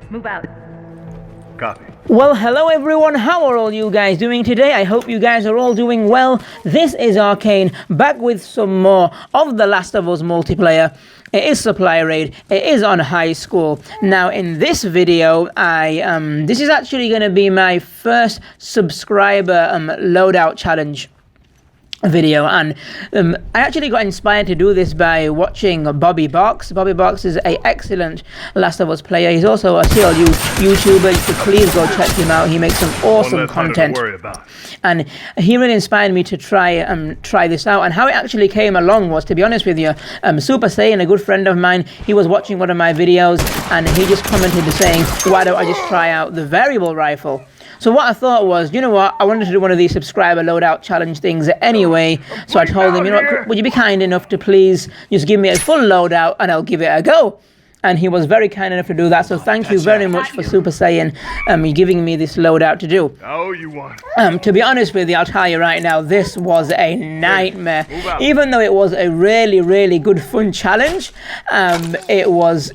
Move out. Copy. Well, hello everyone, how are all you guys doing today? I hope you guys are all doing well. This is Arcane, back with some more of The Last of Us multiplayer. It is supply raid, it is on high school. Now in this video, this is actually going to be my first subscriber loadout challenge video, and I actually got inspired to do this by watching Bobby Box. Bobby Box is an excellent Last of Us player. He's also a CLU YouTuber. You should please go check him out. He makes some awesome content, and he really inspired me to try this out. And how it actually came along was, to be honest with you, Super Saiyan, a good friend of mine, he was watching one of my videos and he just commented saying, why don't I just try out the variable rifle? So what I thought was, you know what, I wanted to do one of these subscriber loadout challenge things anyway. So I told him, you know what, would you be kind enough to please just give me a full loadout and I'll give it a go. And he was very kind enough to do that. So thank you very much for Super Saiyan giving me this loadout to do. Oh, you want? To be honest with you, I'll tell you right now, this was a nightmare. Even though it was a really, really good fun challenge, it was...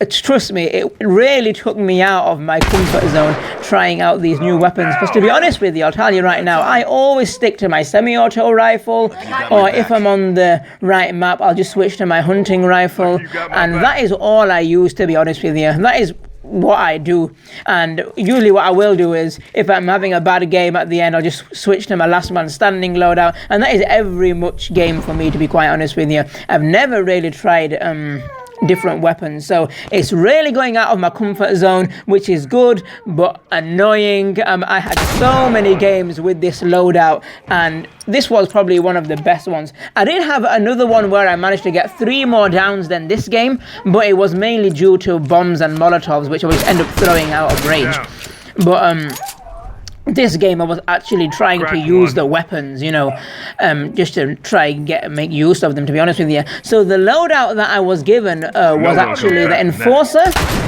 Trust me, it really took me out of my comfort zone trying out these new weapons. Because to be honest with you, I'll tell you right now, I always stick to my semi-auto rifle, or if I'm on the right map, I'll just switch to my hunting rifle, and that is all I use, to be honest with you. That is what I do. And usually what I will do is, if I'm having a bad game at the end, I'll just switch to my last man standing loadout, and that is every much game for me, to be quite honest with you. I've never really tried different weapons, so it's really going out of my comfort zone, which is good but annoying. I had so many games with this loadout, and this was probably one of the best ones. I did have another one where I managed to get 3 more downs than this game, but it was mainly due to bombs and molotovs, which I would end up throwing out of range. But this game I was actually trying to use the weapons, you know, just to try and make use of them, to be honest with you. So the loadout that I was given was actually the Enforcer,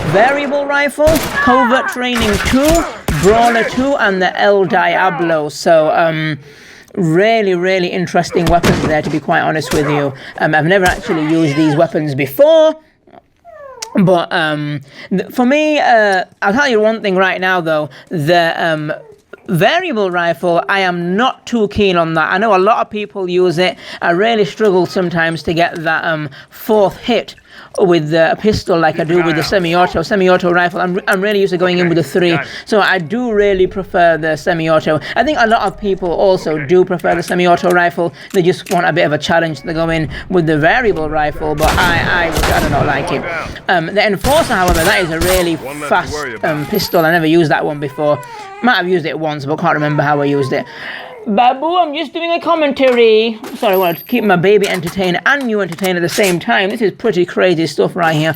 Variable Rifle, Covert Training 2, Brawler 2, and the El Diablo. So really, really interesting weapons there, to be quite honest with you. I've never actually used these weapons before. But for me, I'll tell you one thing right now though, the variable rifle, I am not too keen on that. I know a lot of people use it. I really struggle sometimes to get that 4th hit with the pistol like I do with the semi-auto rifle. I'm really used to going in with the 3, so I do really prefer the semi-auto. I think a lot of people also do prefer the semi-auto rifle. They just want a bit of a challenge to go in with the variable rifle, but I do not like it. The Enforcer, however, that is a really fast pistol. I never used that one before. Might have used it once, but can't remember how I used it. Babu, I'm just doing a commentary. Sorry, I want to keep my baby entertained and you entertained at the same time. This is pretty crazy stuff right here.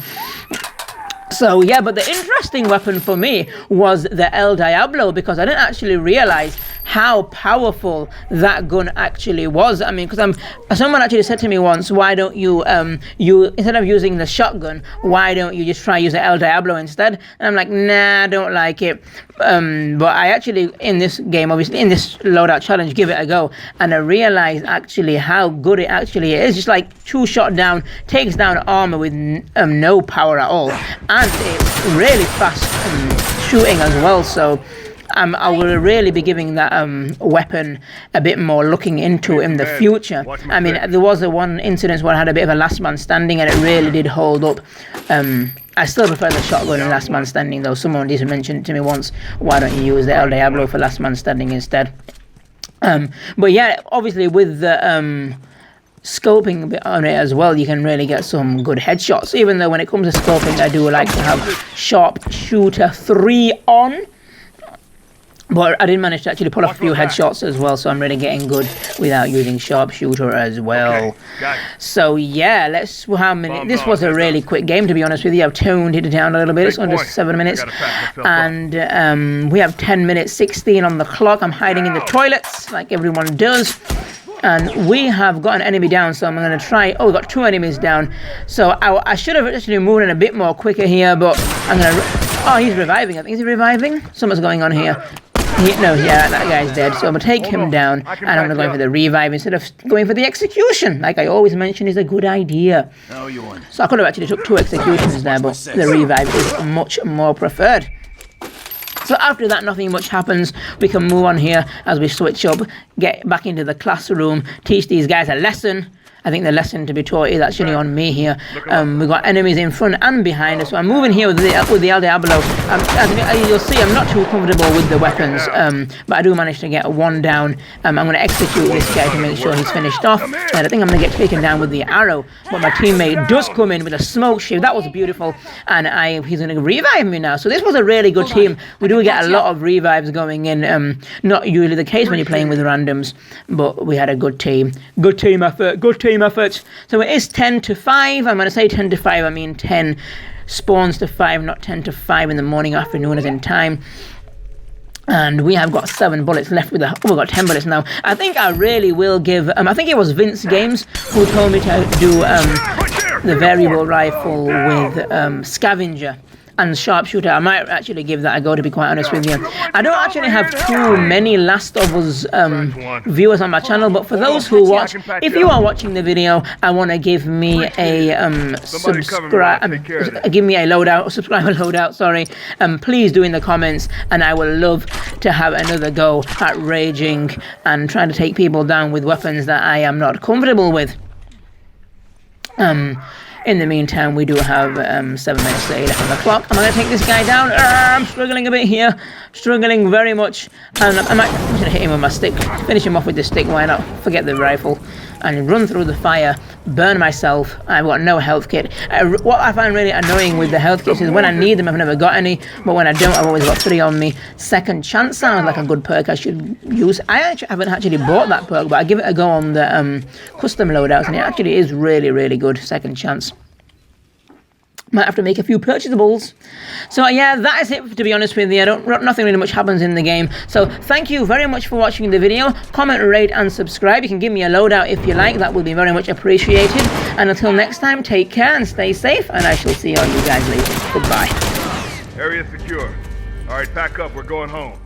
So yeah, but the interesting weapon for me was the El Diablo, because I didn't actually realize how powerful that gun actually was. I mean, because someone actually said to me once, why don't you instead of using the shotgun, why don't you just try use the El Diablo instead? And I'm like, nah, I don't like it. But I actually, in this game, obviously in this loadout challenge, give it a go, and I realized actually how good it actually is. Just like 2-shot down, takes down armor with no power at all, and it's really fast shooting as well. So I will really be giving that weapon a bit more looking into in the future. I mean, there was one incident where I had a bit of a last man standing, and it really did hold up. I still prefer the shotgun and last man standing though. Someone did mention it to me once, why don't you use the El Diablo for last man standing instead? But yeah, obviously with the scoping a bit on it as well, you can really get some good headshots, even though when it comes to scoping, I do like to have Sharp Shooter 3 on. But I did manage to actually pull off a few headshots as well, so I'm really getting good without using sharpshooter as well. So yeah, let's how many. This was a really quick game, to be honest with you. I've toned it down a little bit. It's under 7 minutes, and we have 10 minutes 16 on the clock. I'm hiding in the toilets like everyone does. And we have got an enemy down, so I'm going to try... Oh, we've got 2 enemies down. So I should have actually moved in a bit more quicker here, but I'm going to... Oh, he's reviving. I think. Is he reviving? Something's going on here. No, yeah, that guy's dead. So I'm gonna take him down, and I'm gonna go for the revive instead of going for the execution. Like I always mention, is a good idea. So I could have actually took 2 executions there, but the revive is much more preferred. So after that, nothing much happens. We can move on here as we switch up, get back into the classroom, teach these guys a lesson. I think the lesson to be taught is actually on me here. We've got enemies in front and behind us. So I'm moving here with the El Diablo. As you'll see, I'm not too comfortable with the weapons, but I do manage to get one down. I'm going to execute this guy to make sure he's finished off. And I think I'm going to get taken down with the arrow. But my teammate does come in with a smoke shield. That was beautiful. And he's going to revive me now. So this was a really good team. We do get a lot of revives going in. Not usually the case when you're playing with randoms, but we had a good team. Good team effort. Good team effort. So it is 10 to 5. I'm going to say 10 to 5. I mean 10 spawns to 5, not 10 to 5 in the morning, afternoon as in time. And we have got 7 bullets left with we've got 10 bullets now. I think I really will give, I think it was Vince Games who told me to do the variable rifle with scavenger and sharpshooter. I might actually give that a go, to be quite honest with you. I don't actually have too many Last of Us viewers on my channel, but for those who watch, if you are watching the video and want to give me a subscribe, give me a loadout, subscriber loadout, sorry, please do in the comments, and I will love to have another go at raging and trying to take people down with weapons that I am not comfortable with. In the meantime, we do have 7 minutes left on the clock. I'm going to take this guy down. I'm struggling a bit here. Struggling very much. And I'm going to hit him with my stick. Finish him off with the stick, why not? Forget the rifle. And run through the fire. Burn myself. I've got no health kit. What I find really annoying with the health kits is when I need them, I've never got any. But when I don't, I've always got 3 on me. Second chance sounds like a good perk I should use. I haven't actually bought that perk, but I give it a go on the custom loadouts, and it actually is really, really good. Second chance. Might have to make a few purchasables. So yeah, that is it, to be honest with you. Nothing really much happens in the game. So thank you very much for watching the video. Comment, rate and subscribe. You can give me a loadout if you like. That will be very much appreciated. And until next time, take care and stay safe. And I shall see all you guys later. Goodbye. Area secure. Alright, pack up. We're going home.